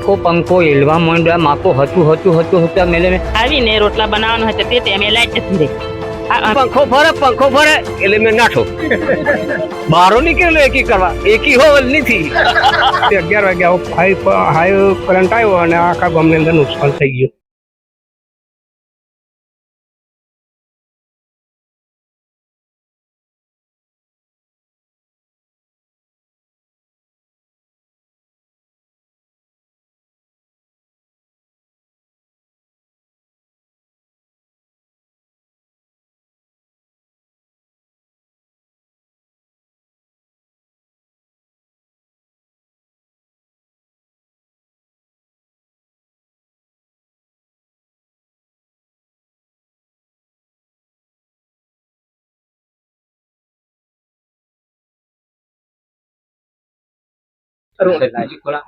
આખો પંખો હેલવા માંડ્યા માકો હતું મેલે આવીને રોટલા બનાવવાનો હતો તે ટાઈમે લાઈટ જતી રહી। પંખો ફરે એટલે મેં નાઠો બારો નીકળેલો એકી કરવા એકી હોલ નથી 11 વાગ્યા હાઈ કરંટ આવ્યો અને આખા ગામની અંદર નુકસાન થઈ ગયું।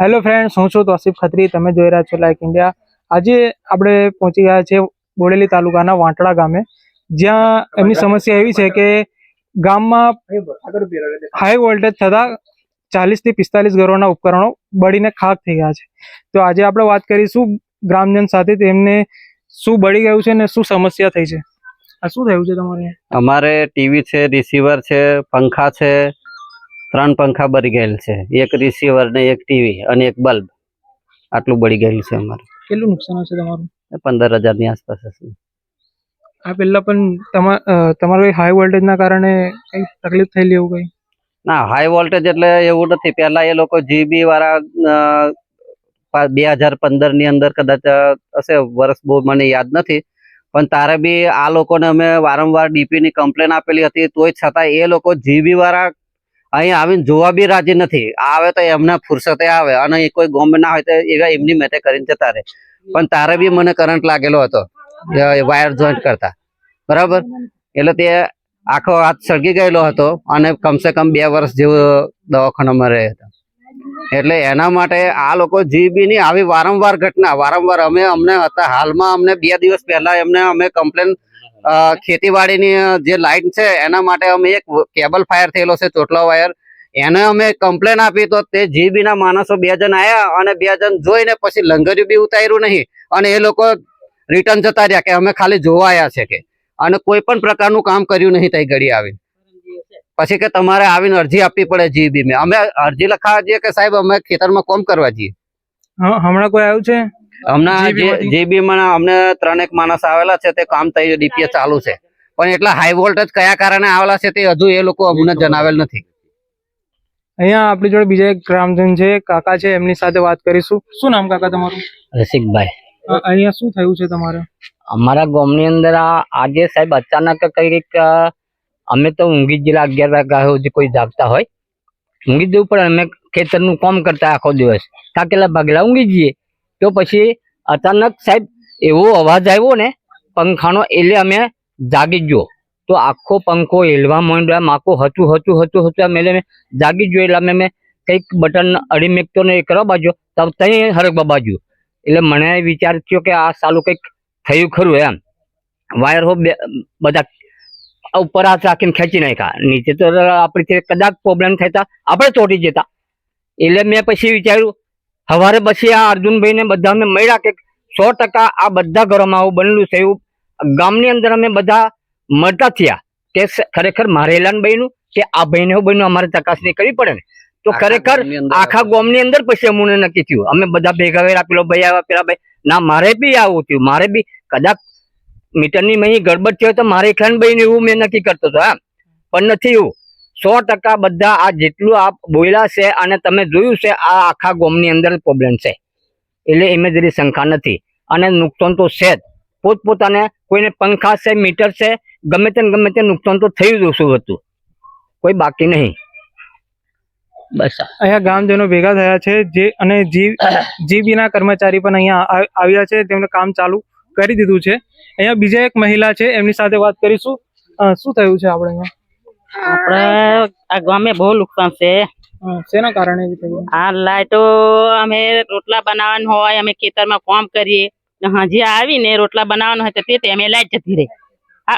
હેલો ફ્રેન્ડ્સ, હું છું તોસીફ ખત્રી, તમે જોઈ રહ્યા છો લાઈક ઇન્ડિયા। આજે આપણે પહોંચી ગયા છે બોડેલી તાલુકાના વાંટડા ગામે, જ્યાં એમની સમસ્યા એવી છે કે ગામમાં હાઈ વોલ્ટેજ થતા 40 થી 45 ઘરોના ઉપકરણો બળીને ખાક થઈ ગયા છે। તો આજે આપણે વાત કરીશું ગ્રામજન સાથે, તેમને શું બળી ગયું છે ને શું સમસ્યા થઈ છે। આ શું થયું છે તમારે? અમારે ટીવી છે, રિસીવર છે, પંખા છે, 3 પંખા બળી ગયેલ છે, એક રિસીવર ને એક ટીવી અને એક બલ્બ, આટલું બળી ગયેલું છે અમારે। કેટલું નુકસાન હશે તમારું? 15,000 ની આસપાસ હશે। આ પહેલા પણ તમારું હાઈ વોલ્ટેજ ના કારણે કઈ તકલીફ થયેલી એવું કઈ? ના, હાઈ વોલ્ટેજ એટલે એવું નથી। પેલા એ લોકો જીબી વાળા 2015 ની અંદર કદાચ હશે, વર્ષ બહુ મને યાદ નથી, પણ તારે બી આ લોકોને અમે વારંવાર ડીપી ની કમ્પ્લેન આપેલી હતી, તોય છતાં એ લોકો જીબી વાળા અહીં આવીને જોવા બી રાજી નથી। આવે તો એમના ફુરસતે આવે અને કોઈ ગોમ ના હોય તો એવા એમની મેટે કરીને જતા રહે। પણ તારે બી મને કરંટ લાગેલો હતો વાયર જોઈન્ટ કરતા, બરાબર? એટલે તે આખો હાથ સળગી ગયેલો હતો અને કમસે કમ 2 વર્ષ જેવો દવાખાનામાં રહ્યા હતા। એટલે એના માટે આ લોકો જીબી ની આવી વારંવાર ઘટના અમને હતા। હાલમાં અમને 2 દિવસ પહેલા અમે કમ્પ્લેન ખેતીવાડીની જે લાઈન છે એના માટે અમે એક કેબલ ફાયર થયેલો છે, ચોટલો વાયર, એને અમે કમ્પ્લેન આપી તો તે જીબી ના માણસો 2 જણ આવ્યા અને 2 જણ જોઈને પછી લંગર્યું બી ઉતાર્યું નહીં અને એ લોકો રિટર્ન જતા રહ્યા કે અમે ખાલી જોવા આવ્યા છે કે, અને કોઈ પણ પ્રકારનું કામ કર્યું નહીં તઈ ઘડી આવીને। પછી કે તમારે આવીને અરજી આપવી પડે જીબી માં। અમે અરજી લખાવા જઈએ કે સાહેબ અમે ખેતરમાં કોમ કરવા જઈએ। હમણાં કોઈ આવ્યું છે? હમણાં જીબી માં અમને 3 એક માણસ આવેલા છે, તે કામ થઈ ડીપીએ ચાલુ છે, પણ એટલા હાઈ વોલ્ટેજ કયા કારણે આવેલા છે તે હજુ એ લોકો અમને જણાવેલ નથી। અહીંયા આપણી જોડે બીજા એક ગ્રામજન છે, કાકા છે, એમની સાથે વાત કરીશું। શું નામ કાકા તમારું? રસિકભાઈ। અહીંયા શું થયું છે તમારે? અમારા ગામની અંદર આજે સાહેબ અચાનક કઈક અમે તો ઊંઘી જ ગયેલા, 11 વાગ્યા સુધી કોઈ જાગતા હોય ઊંઘી જવું પડે। અમે ખેતરનું કામ કરતા આખો દિવસ થાકેલા ભાગેલા ઊંઘી જઈએ, તો પછી અચાનક સાહેબ એવો અવાજ આવ્યો ને પંખાનો, એટલે અમે જાગી ગયો તો આખો પંખો હેલવા માંડ્યા માકો હતું મેલે જાગી ગયો। એટલે અમે કંઈક બટન અડી મેકતો ને એ કરવા બાજુ તો ત્યાં હરકવા બાજુ, એટલે મને વિચાર થયો કે આ સાલું કંઈક થયું ખરું એમ। વાયર હો બધા ઉપર હાથ રાખીને ખેંચી નાખ્યા, નીચે તો આપણી કદાચ પ્રોબ્લેમ થતા આપણે ચોટી જતા। એટલે મેં પછી વિચાર્યું સવારે પછી આ અર્જુનભાઈ ને બધા અમે મળ્યા કે 100% આ બધા ઘરોમાં આવું બનેલું છે, એવું ગામની અંદર અમે બધા મળતા થયા કે ખરેખર મારે એલાન બન્યું કે આ ભાઈને એવું બન્યું, અમારે ચકાસણી કરવી પડે ને। તો ખરેખર આખા ગામની અંદર પછી અમને નક્કી થયું, અમે બધા ભેગા વેરા, પેલો ભાઈ આવ્યા, પેલા ભાઈ ના, મારે બી આવું થયું, મારે બી કદાચ મીટરની મહી ગડબડ થયો તો મારે એકલાને બન્યું એવું મેં નક્કી કરતો હતો એમ, પણ નથી એવું। 100% બધા આ જેટલું આ બોયલા છે અને તમે જોયું છે આ આખા ગામની અંદર પ્રોબ્લેમ છે, એટલે એમાં જરી શંકા નથી। અને નુકસાન તો છે જ, પોતપોતાને કોઈને પંખા છે, મીટર છે, ગમે તે નુકસાન તો થયું જ ઓછું હતું, કોઈ બાકી નહીં। બસ અહીંયા ગામજનો ભેગા થયા છે જે અને જીબી ના કર્મચારી પણ અહીંયા આવ્યા છે, તેમને કામ ચાલુ કરી દીધું છે। અહીંયા બીજા એક મહિલા છે, એમની સાથે વાત કરીશું। શું થયું છે આપણે અહીંયા? આપણે આ ગામે બહુ નુકસાન છે। શેના કારણે થયું? આ લાઈટો અમે રોટલા બનાવવાનું હોય, અમે ખેતરમાં કામ કરીએ, હજી આવીને રોટલા બનાવવાનો હોય તો તે ટાઈમે લાઈટ જતી રહી।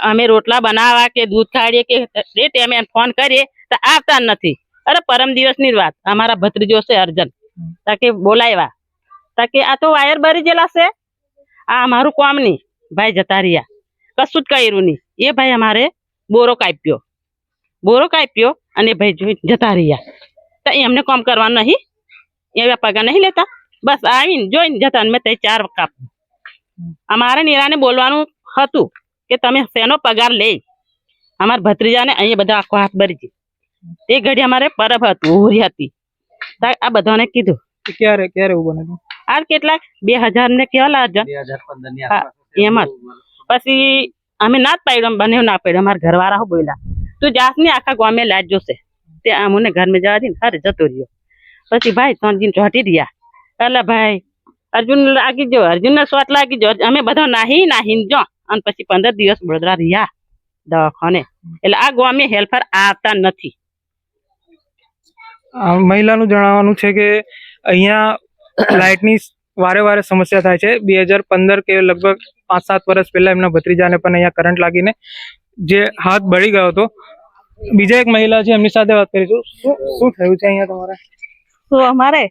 અમે રોટલા બનાવવા કે દૂધ કાઢીએ કે તે ટાઈમે ફોન કરીએ તો આવતા નથી। અરે પરમ દિવસની વાત, અમારા ભત્રીજો છે અર્જન, તાકે બોલાવ્યા તાકે આ તો વાયર બરી ગયેલા છે, આ અમારું કામ નહીં. ભાઈ જતા રહ્યા, કશું જ કર્યું નહીં. એ ભાઈ અમારે બોરો કાપ્યો અને ભાઈ જોઈ જતા રહ્યા. તો એમને કામ કરવાનું નહીં, એવા પગાર નહીં લેતા. બસ આવીને જોઈને જતા. અને મેં તે 4 કાપ. અમારે નિરાને બોલવાનું હતું કે તમે શેનો પગાર લે. અમારા ભત્રીજાને અહીંયા બધા આખો હાથ ભરી છે. એ ઘડી અમારે પરબ હતું, હોરી હતી. તો આ બધાને કીધું. ક્યારે એવું બને? આ કેટલાક 2000 ને કેવા હજાર 2015 એમ જ. પછી અમે ના જ પાડ્યો, બને ના પાડ્યો. અમારા ઘરવાળા બોલ્યા તું જાસ ને આખા ગામે લાજ જોશે. તે અમને ઘર માં જવા દઈને ખરે જતો રહ્યો. પછી ભાઈ 3 દિન ચોટી રહ્યા. એટલે ભાઈ અર્જુન લાગી ગયો, અર્જુન ને શોટ લાગી ગયો. અમે બધા નાહી જો. અને પછી 15 દિવસ વડોદરા રહ્યા દવાખાને. એટલે આ ગામે હેલ્પર આવતા નથી. મહિલાનું જણાવવાનું છે કે અહીંયા લાઇટની વારે સમસ્યા થાય છે. 2015 કે લગભગ 5-7 વર્ષ પહેલા એમના ભત્રીજાને પણ અહીંયા કરંટ લાગીને જે હાથ બળી ગયો હતો. બીજા એક મહિલા છે, એમની સાથે વાત કરીશું. શું થયું છે અહીંયા તમારે? તો અમારે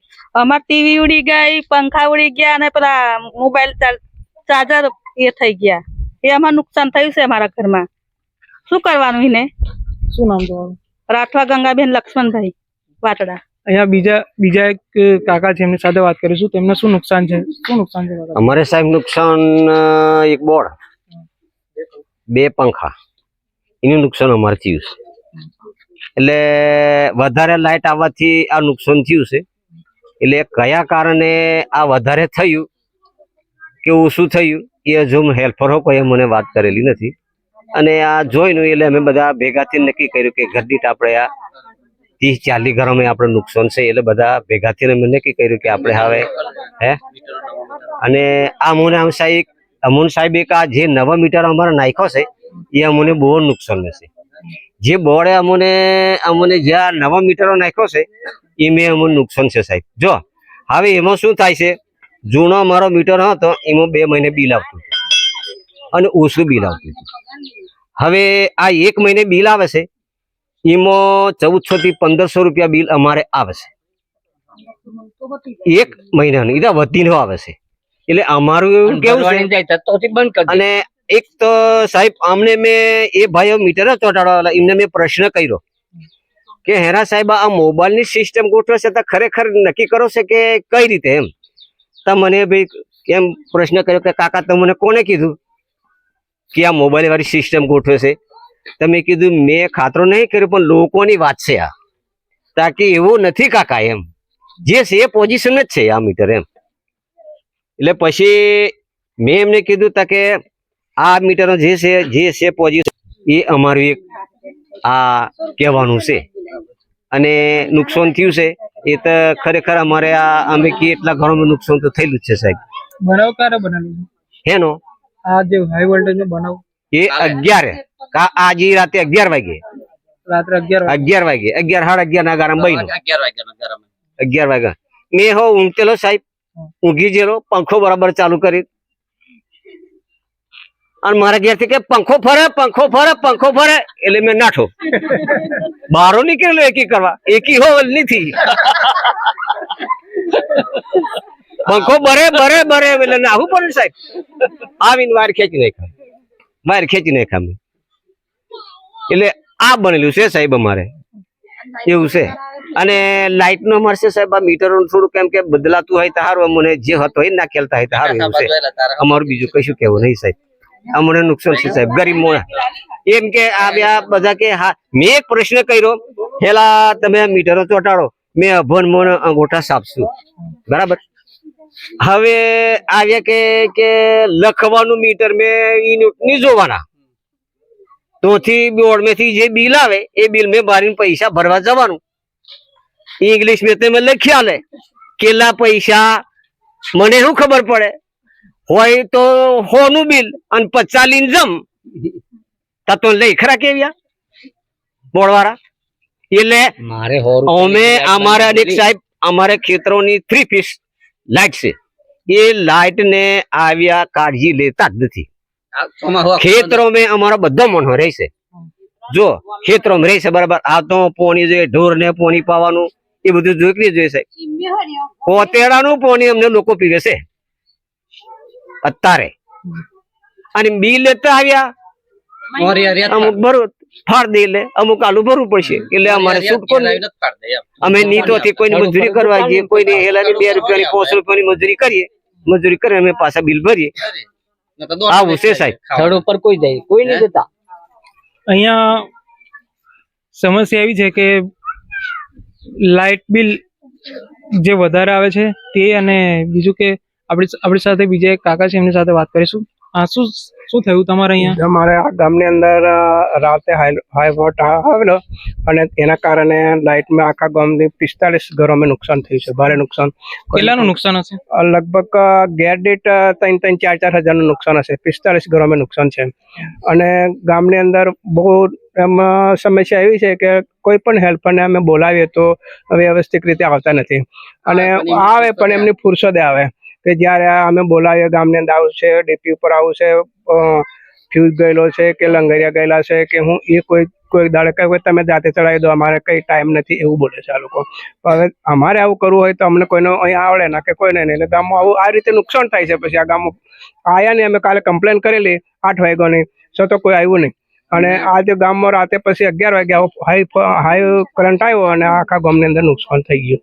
ટીવી ઉડી ગઈ, પંખા ઉડી ગયા અને પેલા મોબાઈલ ચાર્જર એ થઈ ગયા. એ અમારે નુકસાન થયું છે અમારા ઘરમાં. શું કરવાનું એને? શું નામ તમારું? રાઠવા ગંગાબેન લક્ષ્મણભાઈ વાટડા. અહીંયા બીજા એક કાકા છે, એમની સાથે વાત કરીશું. તેમને શું નુકસાન છે? કાકા? અમારે સાહેબ નુકસાન એક બોર્ડ, 2 પંખા, એનું નુકસાન અમારે થયું છે. એટલે વધારે લાઇટ આવવાથી આ નુકસાન થયું છે. એટલે કયા કારણે આ વધારે થયું કે ઓછું થયું એ હજુ હેલ્પરો કોઈ મને વાત કરેલી નથી. અને આ જોઈનું એટલે અમે બધા ભેગાથી નક્કી કર્યું કે ઘર દીઠ આપણે આ 30-40 ઘરોમાં આપણે નુકસાન છે. એટલે બધા ભેગાથી અમે નક્કી કર્યું કે આપણે હવે અને આ અમુન સાહેબ એક આ જે નવા મીટર અમારે નાખ્યો છે એ અમને બહુ નુકસાન છે. જે બોર્ડે અમને જ્યાં નવા મીટરો નાખ્યો છે એ મેં અમને નુકસાન છે સાહેબ. જો હવે એમાં શું થાય છે, જૂનો અમારો મીટર હતો એમાં 2 મહિને બિલ આવતું અને ઓછું બિલ આવતું. હવે આ 1 મહિને બિલ આવે છે, એમાં 1400 થી 1500 રૂપિયા બિલ અમારે આવે છે 1 મહિનાનું. એ વધીને આવે છે. એટલે અમારું એવું કેવું છે. અને એક તો સાહેબ અમને મેં એ ભાઈઓ મીટર ચોંટાડવા એમને મેં પ્રશ્ન કર્યો કે હેરા સાહેબ આ મોબાઈલ ની સિસ્ટમ ગોઠવે છે તો ખરેખર નક્કી કરો છે કે કઈ રીતે એમ? તો મને ભાઈ કેમ પ્રશ્ન કર્યો કે કાકા તમને કોને કીધું કે આ મોબાઈલ વાળી સિસ્ટમ ગોઠવે છે? તમે કીધું મેં ખાતરો નહીં કર્યો પણ લોકોની વાત છે આ. તાકી એવું નથી કાકા એમ, જે છે એ પોઝિશન જ છે આ મીટર એમ. એટલે પછી મેં એમને કીધું તા કે આ મીટરનો જે છે પોઝિશન એ અમારું એક આ કહેવાનું છે. અને નુકસાન થયું છે એ તો ખરેખર અમારે આ અમે કેટલા ઘરોમાં નુકસાન તો થયેલું જ છે સાહેબ. બનાવ ક્યારે બનેલું છે? હેનો આ જે હાઈ વોલ્ટેજ નો બનાવ એ 11 આજે રાતે 11 વાગે, રાત્રે 11 વાગે 11-11:30 ના ગારામાં બન્યું. 11 વાગ્યા મેં હો ઊંઘતેલો સાહેબ, ઊંઘી ગયેલો, પંખો બરાબર ચાલુ કરી. અને મારા ઘેરથી કે પંખો ફરે એટલે મેં નાઠો બારો નીકળેલો એકી કરવા. એકી હો નથી, પંખો બરે એટલે નાહવું પડે સાહેબ. આવીને વાયર ખેંચી નાખ્યા. એટલે આ બનેલું છે સાહેબ અમારે એવું છે. અને લાઈટ નો મળશે સાહેબ. આ મીટરો થોડું કેમ કે બદલાતું હોય તો સારું, અમને જે હતો એ ના ખેલતા હોય તો સારું એવું છે. અમારું બીજું કશું કેવું નહીં સાહેબ. અમને નુકસાન છે સાહેબ, ગરીબ મોણા. એમ કે આ બધા કે હા મેં એક પ્રશ્ન કર્યો, પેલા તમે મીટરો ચોટાડો, મેં અભન મોન અંગોઠા સાપશું બરાબર. હવે આવ્યા કે લખવાનું મીટર મેં યુનિટ ની જોવાના, તોથી બોર્ડ માંથી જે બિલ આવે એ બિલ મેં બારીને પૈસા ભરવા જવાનું. ઇંગ્લિશ મેં તમે લખ્યા લે કેટલા પૈસા, મને શું ખબર પડે? હોય તો 100 નું બિલ અને 50 લીન જમ તો લઈ ખરા કેવ્યા બોર્ડ વાળા. એટલે અમે અમારે અનેક સાહેબ અમારે ખેતરોની 3 પીસ લાઈટ છે, એ લાઈટ ને આવ્યા કાળજી લેતા જ નથી. ખેતરો મેં અમારો બધો મનો રહેશે. જો ખેતરો રહે છે બરાબર, આ તો પોણી જે ઢોર ને પોણી પાવાનું એ બધું જોઈ જોઈએ સાહેબ. પોતેડાનું પાણી અમને લોકો પીવે છે અત્યારે. અને બિલ લેતા આવ્યા અમુક ભરવું ફાળ દે એટલે અમુક આલુ ભરવું પડશે એટલે અમારે છૂટકો નહીં. અમે નીતોથી કોઈની મજૂરી કરવા જઈએ, કોઈની હેલાની 2 રૂપિયાની 5 રૂપિયાની મજૂરી કરીએ, મજૂરી કરી અમે પાછા બિલ ભરીએ. આવું છે સાહેબ. સ્થળ ઉપર કોઈ જાય, કોઈ નહીં જતા. અહીંયા સમસ્યા એવી છે કે લાઇટ બિલ જે વધારે આવે છે તે, અને બીજું કે આપણી સાથે બીજા એક કાકા છે, એમની સાથે વાત કરીશું. શું થયું તમારે અહીંયા? અમારે આ ગામની અંદર રાતે હાઈ વોટ આવેલો અને એના કારણે લાઇટમાં આખા ગામની 45 ઘરોમાં નુકસાન થયું છે, ભારે નુકસાન. કેટલાનું નુકસાન હશે? લગભગ ગેર દીઠ 3-4 હજારનું નુકસાન હશે. 45 ઘરોમાં નુકસાન છે. અને ગામની અંદર બહુ એમાં સમસ્યા એવી છે કે કોઈ પણ હેલ્પરને અમે બોલાવીએ તો વ્યવસ્થિત રીતે આવતા નથી, અને આવે પણ એમની ફુરસદે આવે કે જ્યારે અમે બોલાવીએ ગામની અંદર આવું છે, ડીપી ઉપર આવું છે, ફ્યુઝ ગયેલો છે કે લંગરિયા ગયેલા છે કે હું એ કોઈ દાડે કહે તમે જાતે ચડાવી દો, અમારે કંઈ ટાઈમ નથી, એવું બોલે છે આ લોકો. હવે અમારે આવું કરવું હોય તો અમને કોઈનો અહીંયા આવડે ના કે કોઈ નહીં, એટલે ગામમાં આવું આ રીતે નુકસાન થાય છે. પછી આ ગામમાં આવ્યા નહીં, અમે કાલે કમ્પ્લેન કરેલી 8 વાગ્યાની, તો કોઈ આવ્યું નહીં. અને આજે ગામમાં રાતે પછી 11 વાગ્યા હાઈ કરંટ આવ્યો અને આખા ગામની અંદર નુકસાન થઈ ગયું.